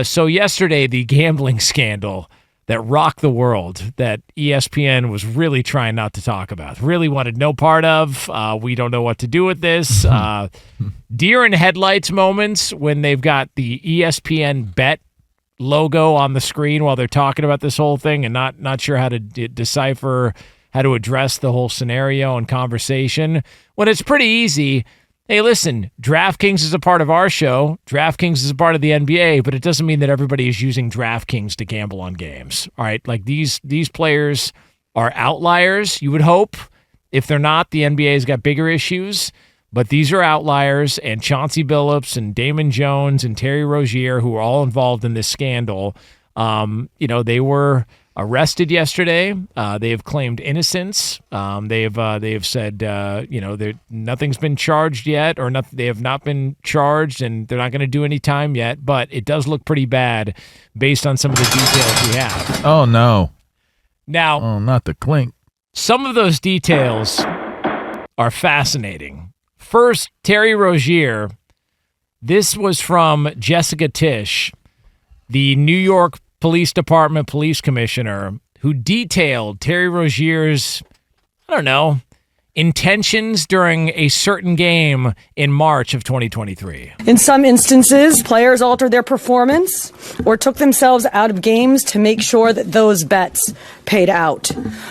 So yesterday, the gambling scandal that rocked the world that ESPN was really trying not to talk about, really wanted no part of. We don't know what to do with this. Deer in headlights moments when they've got the ESPN bet logo on the screen while they're talking about this whole thing and not sure how to decipher how to address the whole scenario and conversation. When it's pretty easy. Hey, listen, DraftKings is a part of our show. DraftKings is a part of the NBA, but it doesn't mean that everybody is using DraftKings to gamble on games. All right, like these players are outliers, you would hope. If they're not, the NBA's got bigger issues, but these are outliers, and Chauncey Billups and Damon Jones and Terry Rozier, who are all involved in this scandal, they were arrested yesterday. They have claimed innocence. They have said nothing's been charged yet, or they have not been charged, and they're not going to do any time yet. But it does look pretty bad based on some of the details we have. Oh no! Now, not the clink. Some of those details are fascinating. First, Terry Rozier. This was from Jessica Tisch, the New York Police Department police commissioner, who detailed Terry Rozier's, intentions during a certain game in March of 2023. In some instances, players altered their performance or took themselves out of games to make sure that those bets paid out.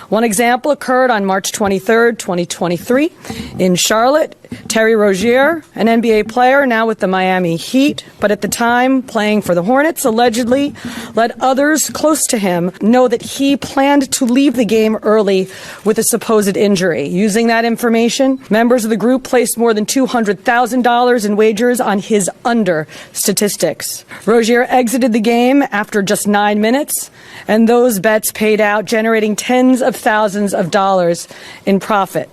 One example occurred on March 23rd, 2023 in Charlotte. Terry Rozier, an NBA player now with the Miami Heat, but at the time playing for the Hornets, allegedly let others close to him know that he planned to leave the game early with a supposed injury. Using that information, members of the group placed more than $200,000 in wagers on his under statistics. Rozier exited the game after just 9 minutes, and those bets paid out, generating tens of thousands of dollars in profit.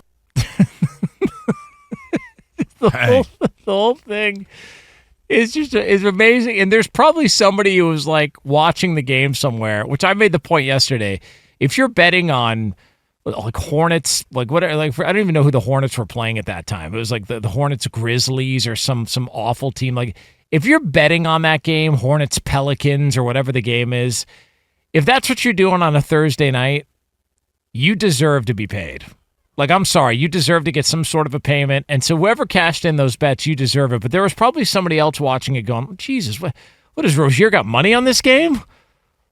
The whole thing is is amazing. And there's probably somebody who was like watching the game somewhere, which I made the point yesterday. If you're betting on like Hornets, like whatever, like I don't even know who the Hornets were playing at that time. It was like the Hornets Grizzlies or some awful team. Like if you're betting on that game, Hornets Pelicans or whatever the game is, if that's what you're doing on a Thursday night, you deserve to be paid. Like, I'm sorry, you deserve to get some sort of a payment. And so whoever cashed in those bets, you deserve it. But there was probably somebody else watching it going, Jesus, what has Rozier got money on this game?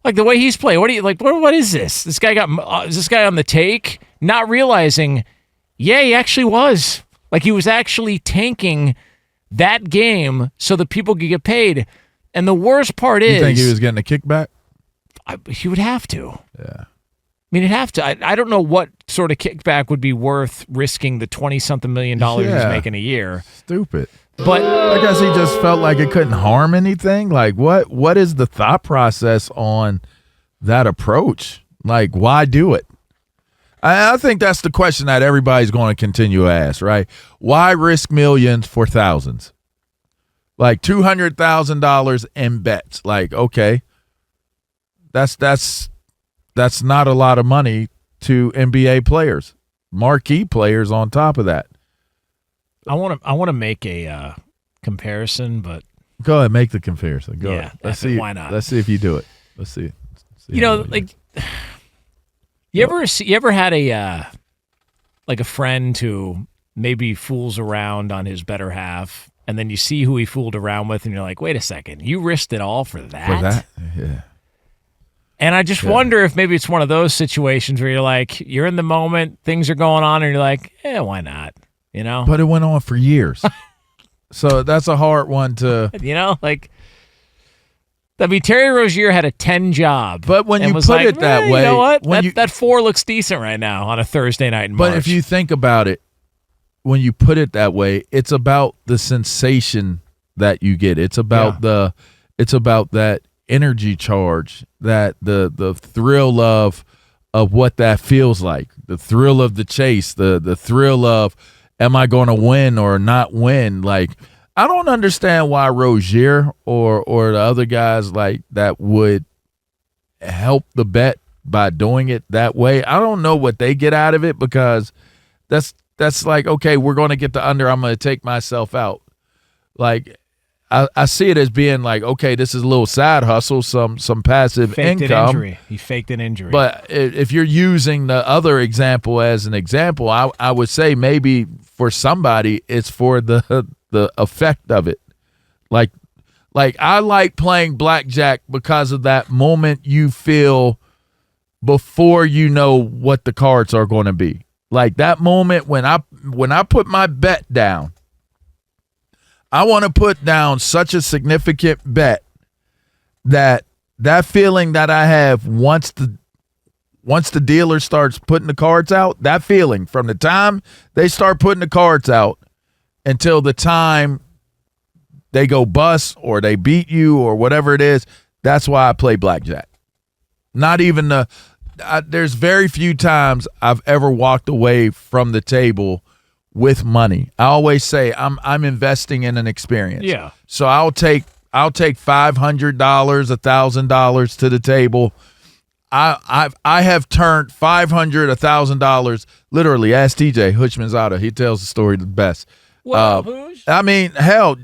Like the way he's playing, what is this? Is this guy on the take? Not realizing, yeah, he actually was. Like he was actually tanking that game so that people could get paid. And the worst part is, you think he was getting a kickback? He would have to. Yeah. I mean, it'd have to. I don't know what sort of kickback would be worth risking the $20-something million he's making a year. Stupid. But I guess he just felt like it couldn't harm anything. Like, what is the thought process on that approach? Like, why do it? I think that's the question that everybody's going to continue to ask, right? Why risk millions for thousands? Like $200,000 in bets. Like, okay, that's not a lot of money to NBA players, marquee players on top of that. I want to make a comparison, but go ahead, make the comparison. Go yeah, ahead. Let's see. Why not? Let's see if you do it. Let's see. Like you ever had a friend who maybe fools around on his better half, and then you see who he fooled around with, and you're like, wait a second, you risked it all for that? For that? Yeah. And I just wonder if maybe it's one of those situations where you're like, you're in the moment, things are going on, and you're like, why not? You know? But it went on for years. So that's a hard one to... Terry Rozier had a 10 job. But when you put it that way... You know what? That 4 looks decent right now on a Thursday night in March. But if you think about it, when you put it that way, it's about the sensation that you get. It's about that energy charge, that the thrill of what that feels like, the thrill of the chase, the thrill of am I going to win or not win? Like, I don't understand why Rozier or the other guys like that would help the bet by doing it that way. I don't know what they get out of it, because that's like, okay, we're going to get the under, I'm going to take myself out. Like, I see it as being like, okay, this is a little side hustle, some passive Faked income. An injury. He faked an injury. But if you're using the other example as an example, I would say maybe for somebody it's for the effect of it. Like I like playing blackjack because of that moment you feel before you know what the cards are going to be. Like that moment when I put my bet down, I want to put down such a significant bet that feeling that I have once the dealer starts putting the cards out, that feeling from the time they start putting the cards out until the time they go bust or they beat you or whatever it is, that's why I play blackjack. Not even there's very few times I've ever walked away from the table with money. I always say I'm investing in an experience. Yeah. So I'll take $500, $1,000 to the table. I have turned $500, $1,000 literally. Ask TJ Hutchmanzada. He tells the story the best. Well, I mean, hell,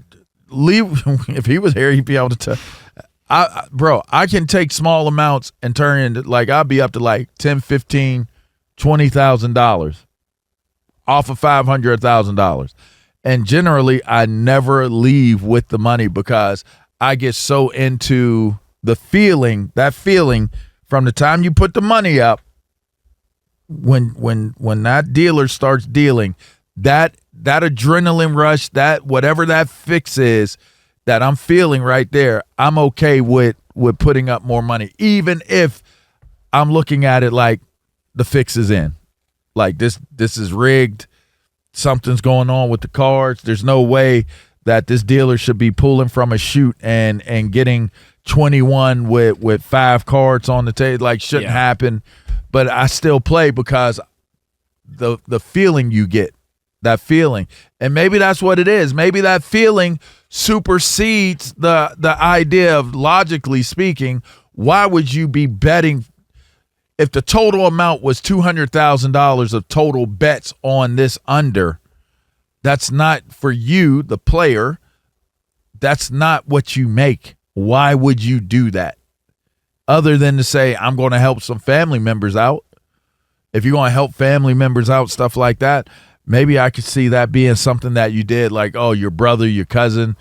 if he was here, he'd be able to tell. Bro, I can take small amounts and turn into like I'll be up to like $10, $15, $20,000 off of $500, $1,000. And generally, I never leave with the money because I get so into the feeling, that feeling from the time you put the money up, when that dealer starts dealing, that adrenaline rush, that whatever that fix is that I'm feeling right there, I'm okay with putting up more money, even if I'm looking at it like the fix is in. Like this is rigged. Something's going on with the cards. There's no way that this dealer should be pulling from a chute and getting 21 with 5 cards on the table. Like, shouldn't happen. But I still play because the feeling you get, that feeling. And maybe that's what it is. Maybe that feeling supersedes the idea of, logically speaking, why would you be betting if the total amount was $200,000 of total bets on this under? That's not for you, the player. That's not what you make. Why would you do that? Other than to say, I'm going to help some family members out. If you're going to help family members out, stuff like that, maybe I could see that being something that you did, like, oh, your brother, your cousin,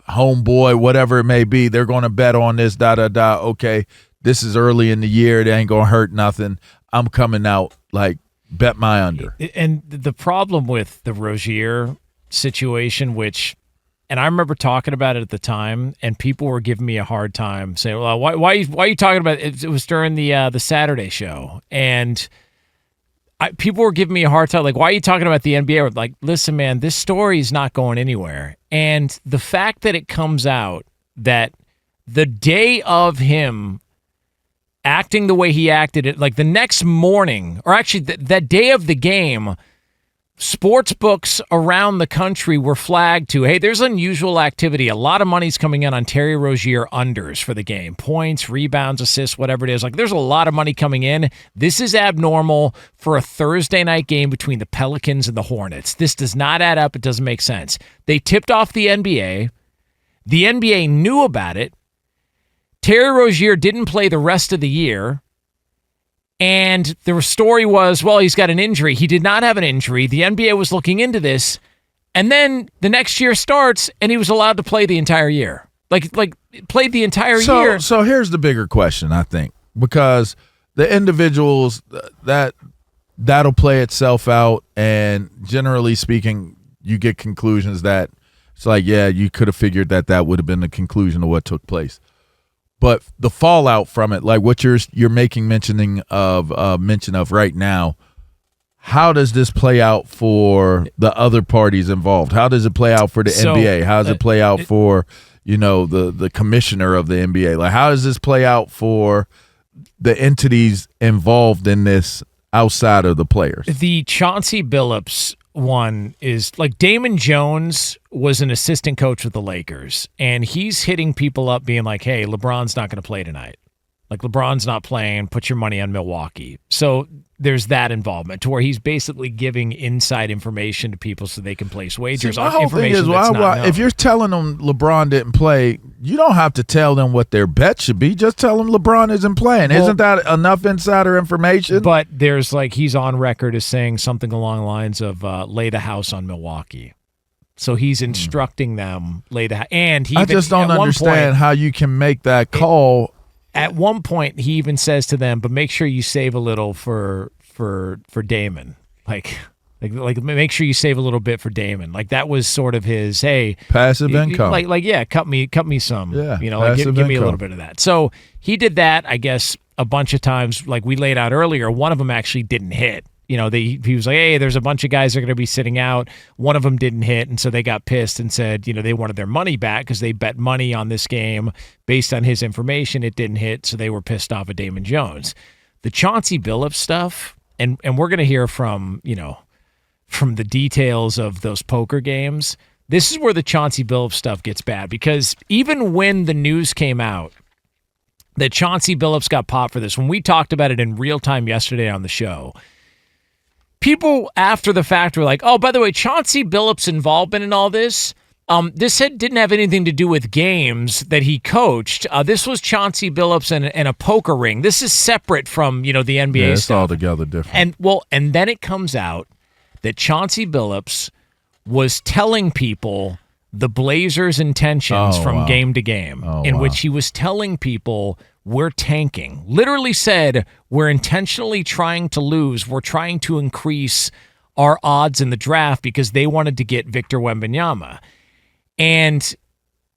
homeboy, whatever it may be, they're going to bet on this, da-da-da. Okay, this is early in the year. It ain't going to hurt nothing. I'm coming out, like, bet my under. And the problem with the Rozier situation, and I remember talking about it at the time, and people were giving me a hard time, saying, well, why are you talking about it? It was during the Saturday show, and people were giving me a hard time, like, why are you talking about the NBA? We're like, listen, man, this story is not going anywhere. And the fact that it comes out that the day of him acting the way he acted, it like the next morning, or actually that day of the game, sports books around the country were flagged to, hey, there's unusual activity. A lot of money's coming in on Terry Rozier unders for the game. Points, rebounds, assists, whatever it is. Like, there's a lot of money coming in. This is abnormal for a Thursday night game between the Pelicans and the Hornets. This does not add up. It doesn't make sense. They tipped off the NBA. The NBA knew about it. Terry Rozier didn't play the rest of the year. And the story was, well, he's got an injury. He did not have an injury. The NBA was looking into this. And then the next year starts, and he was allowed to play the entire year. Like played the entire year. So here's the bigger question, I think, because the individuals, that'll play itself out. And generally speaking, you get conclusions that it's like, yeah, you could have figured that would have been the conclusion of what took place. But the fallout from it, like what you're making mention of right now, how does this play out for the other parties involved? How does it play out for the NBA? How does it play out for, the commissioner of the NBA? Like, how does this play out for the entities involved in this outside of the players? The Chauncey Billups one is like, Damon Jones was an assistant coach with the Lakers, and he's hitting people up being like, hey, LeBron's not going to play tonight. Like LeBron's not playing, put your money on Milwaukee. So there's that involvement to where he's basically giving inside information to people so they can place wagers My on whole information thing is, that's not known. if you're telling them LeBron didn't play, you don't have to tell them what their bet should be. Just tell them LeBron isn't playing. Well, isn't that enough insider information? But there's he's on record as saying something along the lines of lay the house on Milwaukee. So he's instructing them lay the house. And he I just don't understand how you can make that call. At one point, he even says to them, "But make sure you save a little for Damon. Like make sure you save a little bit for Damon." Like that was sort of his passive income. Cut me some. Yeah, give me a little bit of that. So he did that, I guess, a bunch of times. Like we laid out earlier, one of them actually didn't hit. He was like, hey, there's a bunch of guys that are going to be sitting out. One of them didn't hit, and so they got pissed and said, they wanted their money back because they bet money on this game based on his information. It didn't hit, so they were pissed off at Damon Jones. The Chauncey Billups stuff, and we're going to hear from the details of those poker games. This is where the Chauncey Billups stuff gets bad because even when the news came out that Chauncey Billups got popped for this, when we talked about it in real time yesterday on the show, people after the fact were like, oh, by the way, Chauncey Billups' involvement in all this, this didn't have anything to do with games that he coached. This was Chauncey Billups and a poker ring. This is separate from, the NBA it's stuff. altogether different. And then it comes out that Chauncey Billups was telling people the Blazers' intentions from game to game, which he was telling people, we're tanking. Literally said, we're intentionally trying to lose. We're trying to increase our odds in the draft because they wanted to get Victor Wembanyama. And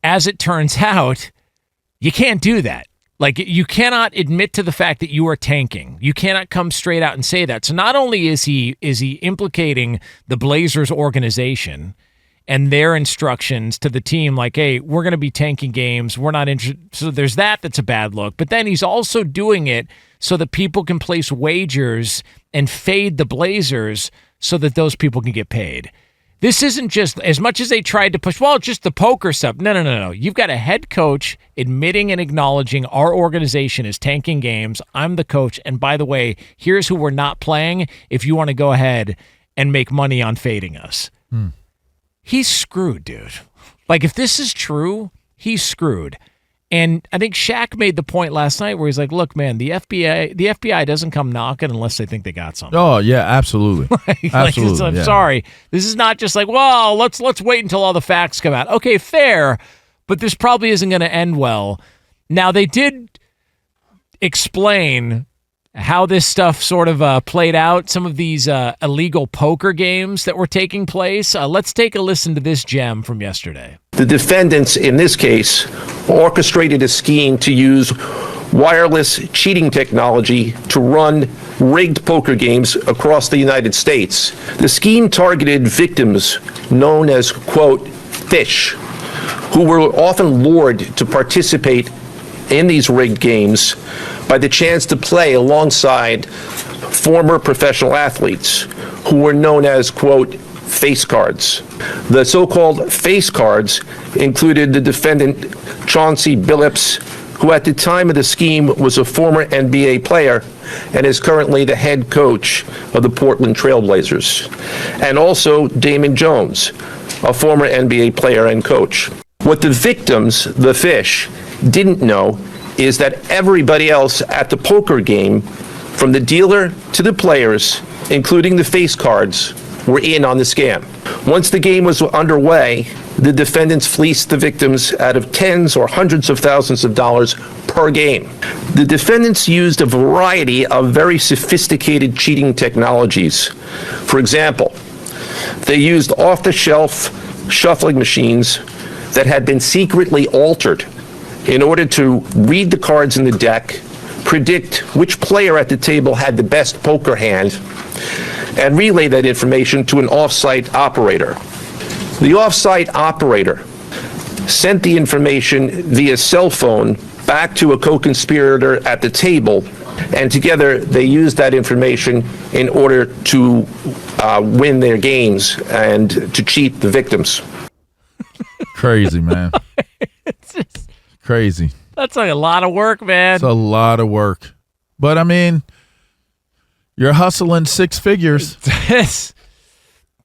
as it turns out, you can't do that. Like, you cannot admit to the fact that you are tanking. You cannot come straight out and say that. So not only is he implicating the Blazers organization and their instructions to the team, like, hey, we're going to be tanking games. We're not interested. So there's that's a bad look. But then he's also doing it so that people can place wagers and fade the Blazers so that those people can get paid. This isn't just, as much as they tried to push, just the poker stuff. No. You've got a head coach admitting and acknowledging our organization is tanking games. I'm the coach. And by the way, here's who we're not playing if you want to go ahead and make money on fading us. He's screwed, dude. Like, if this is true, he's screwed. And I think Shaq made the point last night where he's like, look, man, the FBI doesn't come knocking unless they think they got something. Oh, yeah, absolutely. Absolutely. I'm sorry. This is not just like, well, let's wait until all the facts come out. Okay, fair, but this probably isn't going to end well. Now, they did explain how this stuff sort of played out, some of these illegal poker games that were taking place. Let's take a listen to this gem from yesterday. The defendants in this case orchestrated a scheme to use wireless cheating technology to run rigged poker games across the United States. The scheme targeted victims known as, quote, fish, who were often lured to participate in these rigged games by the chance to play alongside former professional athletes who were known as, quote, face cards. The so-called face cards included the defendant Chauncey Billups, who at the time of the scheme was a former NBA player and is currently the head coach of the Portland Trail Blazers, and also Damon Jones, a former NBA player and coach. What the victims, the fish, didn't know is that everybody else at the poker game, from the dealer to the players, including the face cards, were in on the scam. Once the game was underway, the defendants fleeced the victims out of tens or hundreds of thousands of dollars per game. The defendants used a variety of very sophisticated cheating technologies. For example, they used off-the-shelf shuffling machines that had been secretly altered in order to read the cards in the deck, predict which player at the table had the best poker hand, and relay that information to an off-site operator. The off-site operator sent the information via cell phone back to a co-conspirator at the table, and together they used that information in order to win their games and to cheat the victims. Crazy, man. It's just crazy. That's like a lot of work, man. It's a lot of work. But, I mean, you're hustling six figures.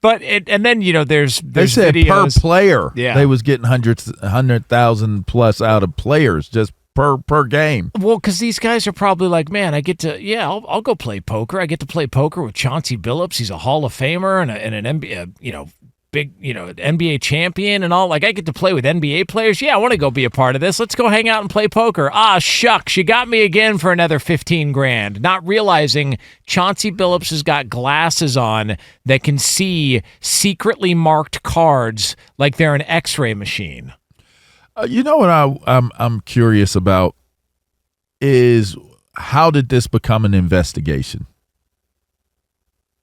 But and then there's they said videos. per player. Yeah. They was getting 100,000 plus out of players just per game. Well, because these guys are probably like, man, I get to I'll go play poker. I get to play poker with Chauncey Billups. He's a Hall of Famer and an NBA big NBA champion and all. Like, I get to play with NBA players. Yeah, I want to go be a part of this. Let's go hang out and play poker. Ah, shucks, you got me again for another $15,000. Not realizing Chauncey Billups has got glasses on that can see secretly marked cards like they're an X-ray machine. You know what I'm curious about is how did this become an investigation?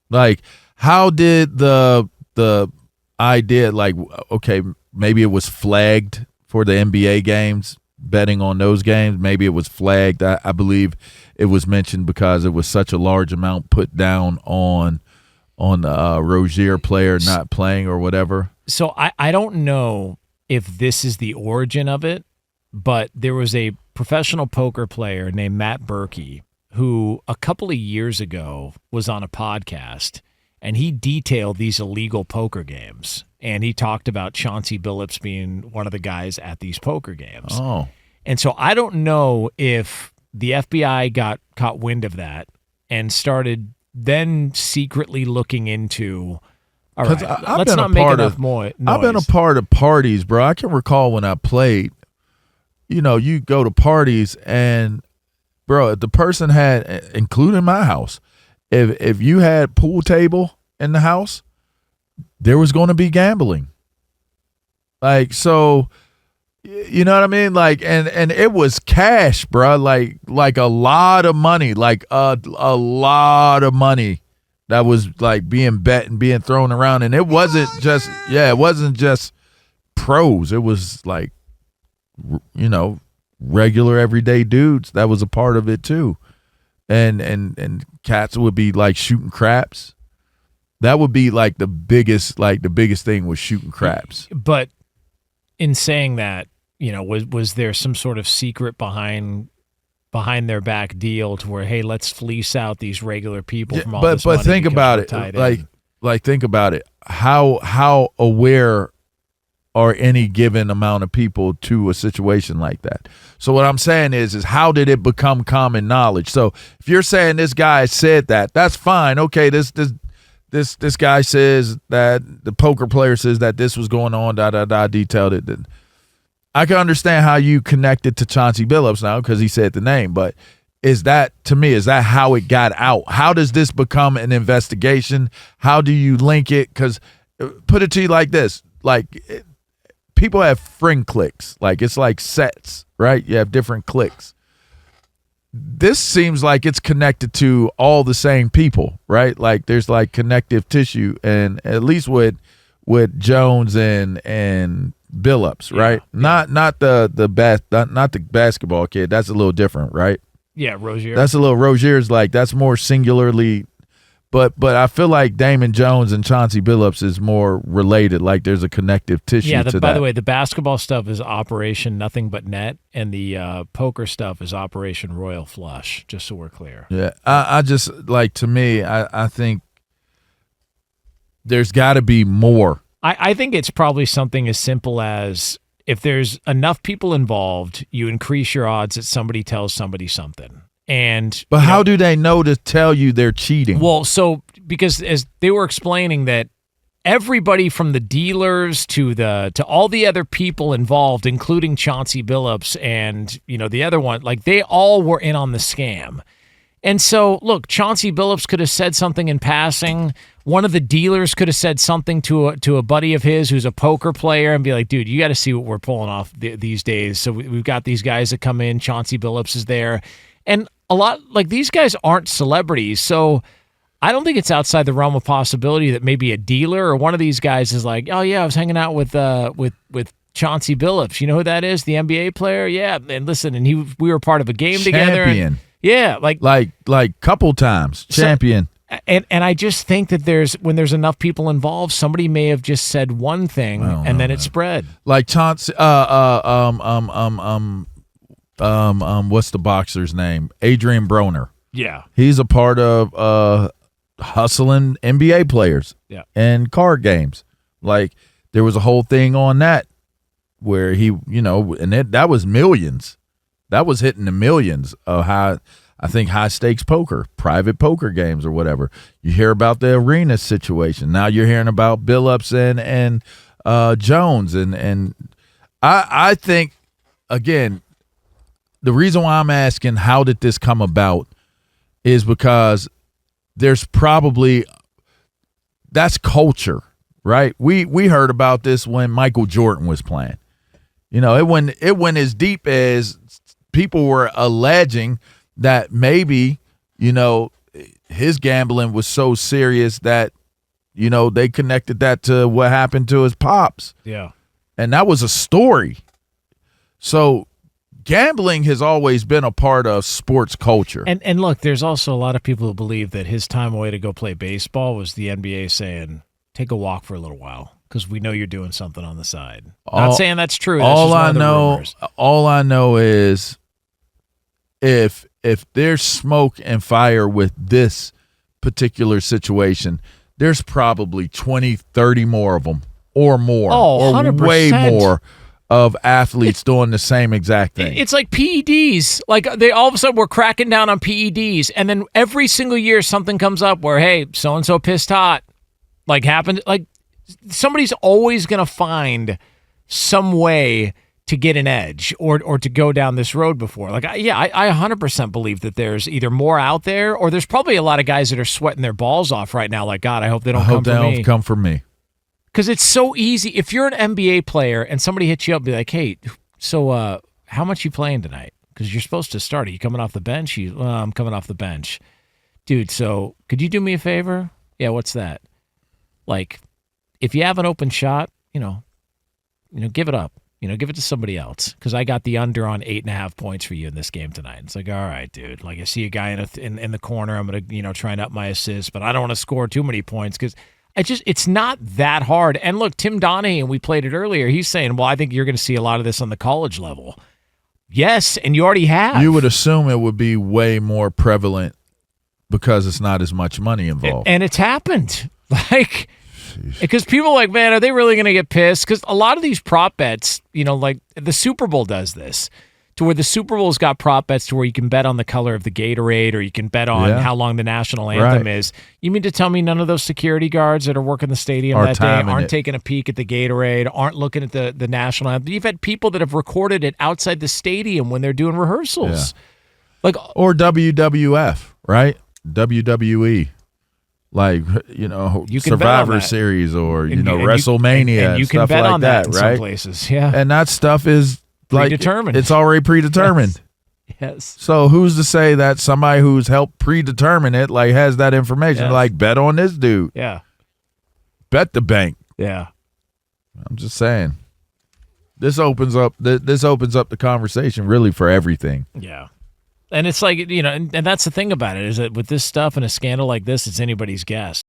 Like, how did the idea, like, okay, maybe it was flagged for the NBA games, betting on those games. Maybe it was flagged. I believe it was mentioned because it was such a large amount put down on the Rozier player not playing or whatever. So I don't know if this is the origin of it, but there was a professional poker player named Matt Berkey who a couple of years ago was on a podcast, and he detailed these illegal poker games. And he talked about Chauncey Billups being one of the guys at these poker games. Oh. And so I don't know if the FBI got caught wind of that and started then secretly looking into, all right, let's not make enough noise. I've been a part of parties, bro. I can recall when I played, you go to parties and, bro, if the person had, including my house, if you had pool table in the house, there was going to be gambling. Like, so, you know what I mean? Like, and it was cash, bro. Like a lot of money, like a lot of money that was like being bet and being thrown around. And it wasn't it wasn't just pros. It was like, regular everyday dudes that was a part of it too. And cats would be like shooting craps. That would be like the biggest thing was shooting craps. But in saying that, was there some sort of secret behind their back deal to where, hey, let's fleece out these regular people from all this money? But think about it. Like think about it. How aware are any given amount of people to a situation like that? So what I'm saying is how did it become common knowledge? So if you're saying this guy said that, that's fine. Okay, this guy says that the poker player says that this was going on, detailed it. I can understand how you connected to Chauncey Billups now because he said the name, but is that how it got out? How does this become an investigation? How do you link it? Because put it to you like this, people have friend cliques. Like, it's like sets, right? You have different cliques. This seems like it's connected to all the same people, right? Like, there's like connective tissue, and at least with Jones and Billups, right? Yeah. Not the basketball kid. That's a little different, right? Yeah, Rozier. That's a little Rozier's like that's more singularly. But I feel like Damon Jones and Chauncey Billups is more related. Like, there's a connective tissue to that. By the way, the basketball stuff is Operation Nothing But Net, and the poker stuff is Operation Royal Flush, just so we're clear. Yeah, I just, like, to me, I think there's got to be more. I think it's probably something as simple as if there's enough people involved, you increase your odds that somebody tells somebody something. But how do they know to tell you they're cheating? Well, because as they were explaining that everybody from the dealers to all the other people involved, including Chauncey Billups and the other one, like, they all were in on the scam. And so, look, Chauncey Billups could have said something in passing. One of the dealers could have said something to a buddy of his who's a poker player and be like, dude, you got to see what we're pulling off these days. So we've got these guys that come in. Chauncey Billups is there. And a lot, like, these guys aren't celebrities, so I don't think it's outside the realm of possibility that maybe a dealer or one of these guys is like, oh yeah, I was hanging out with Chauncey Billups. You know who that is? The NBA player? Yeah. And listen, and we were part of a game together. Champion. Yeah, like couple times. Champion. And I just think that when there's enough people involved, somebody may have just said one thing and then it spread. Like Chauncey what's the boxer's name? Adrian Broner. Yeah. He's a part of hustling NBA players and card games. Like, there was a whole thing on that where he, and that was millions. That was hitting the millions of high stakes poker, private poker games or whatever. You hear about the arena situation. Now you're hearing about Billups and Jones. And I think, again, the reason why I'm asking how did this come about is because there's probably – that's culture, right? We heard about this when Michael Jordan was playing. It went as deep as people were alleging that maybe, his gambling was so serious that, they connected that to what happened to his pops. Yeah. And that was a story. So gambling has always been a part of sports culture. And look, there's also a lot of people who believe that his time away to go play baseball was the NBA saying, take a walk for a little while because we know you're doing something on the side. Not saying that's true. That's all just one I of the know, rumors. all I know is if there's smoke and fire with this particular situation, there's probably 20, 30 more of them or more, or 100%. way more of athletes doing the same exact thing. It's like PEDs. Like they all of a sudden we're cracking down on PEDs, and then every single year something comes up where, hey, so and so pissed hot, like happened. Like somebody's always gonna find some way to get an edge or to go down this road before. Like, I 100% believe that there's either more out there or there's probably a lot of guys that are sweating their balls off right now. Like, God, I hope they don't come for me. Because it's so easy. If you're an NBA player and somebody hits you up, be like, hey, so how much you playing tonight? Because you're supposed to start. Are you coming off the bench? I'm coming off the bench. Dude, so could you do me a favor? Yeah, what's that? Like, if you have an open shot, give it up. Give it to somebody else because I got the under on 8.5 points for you in this game tonight. It's like, all right, dude. Like, I see a guy in the corner. I'm going to, try and up my assist, but I don't want to score too many points because it's not that hard. And look, Tim Donahue, and we played it earlier, he's saying, well, I think you're going to see a lot of this on the college level. Yes, and you already have. You would assume it would be way more prevalent because it's not as much money involved. And it's happened. Like, because people are like, man, are they really going to get pissed? Because a lot of these prop bets, like the Super Bowl does this, to where the Super Bowl's got prop bets to where you can bet on the color of the Gatorade or you can bet on how long the national anthem is. You mean to tell me none of those security guards that are working the stadium that day aren't taking a peek at the Gatorade, aren't looking at the national anthem? You've had people that have recorded it outside the stadium when they're doing rehearsals. Yeah. Or WWF, right? WWE. Like, you can Survivor Series or, WrestleMania and you can stuff bet like on that, in right? Some places, yeah. And that stuff is predetermined. It's already predetermined. Yes. So who's to say that somebody who's helped predetermine it, has that information? Like, bet on this dude. Yeah. Bet the bank. Yeah. I'm just saying. This opens up the conversation really for everything. Yeah. And it's like, and that's the thing about it, is that with this stuff and a scandal like this, it's anybody's guess.